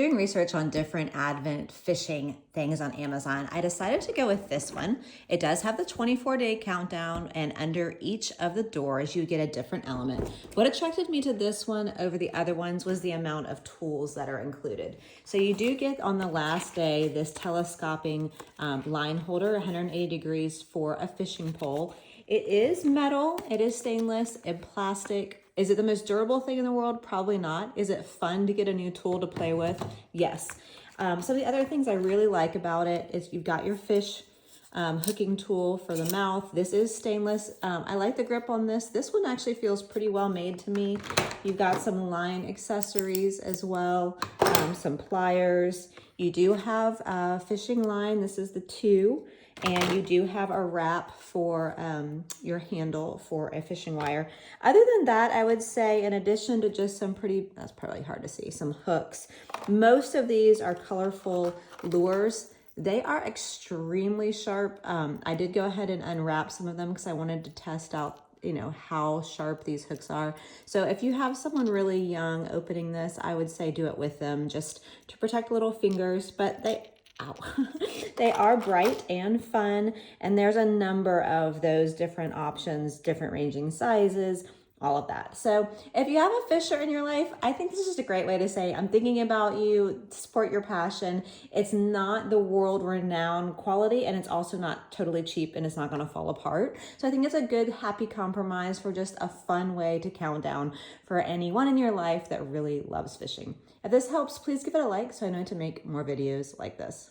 Doing research on different Advent fishing things on Amazon, I decided to go with this one. It does have the 24-day countdown, and under each of the doors, you get a different element. What attracted me to this one over the other ones was the amount of tools that are included. So you do get on the last day this telescoping line holder, 180 degrees for a fishing pole. It is metal, it is stainless and plastic. Is it the most durable thing in the world? Probably not. Is it fun to get a new tool to play with? Yes. Some of the other things I really like about it is you've got your fish hooking tool for the mouth. This is stainless. I like the grip on this. This one actually feels pretty well made to me. You've got some line accessories as well, some pliers. You do have fishing line. This is the 2. And you do have a wrap for your handle for a fishing wire. Other than that, I would say in addition to just some that's probably hard to see, some hooks, most of these are colorful lures. They are extremely sharp. I did go ahead and unwrap some of them because I wanted to test out how sharp these hooks are. So if you have someone really young opening this, I would say do it with them just to protect little fingers, but they are bright and fun, and there's a number of those different options, different ranging sizes, all of that. So if you have a fisher in your life, I think this is just a great way to say, I'm thinking about you, support your passion. It's not the world-renowned quality, and it's also not totally cheap, and it's not gonna fall apart. So I think it's a good, happy compromise for just a fun way to count down for anyone in your life that really loves fishing. If this helps, please give it a like so I know to make more videos like this.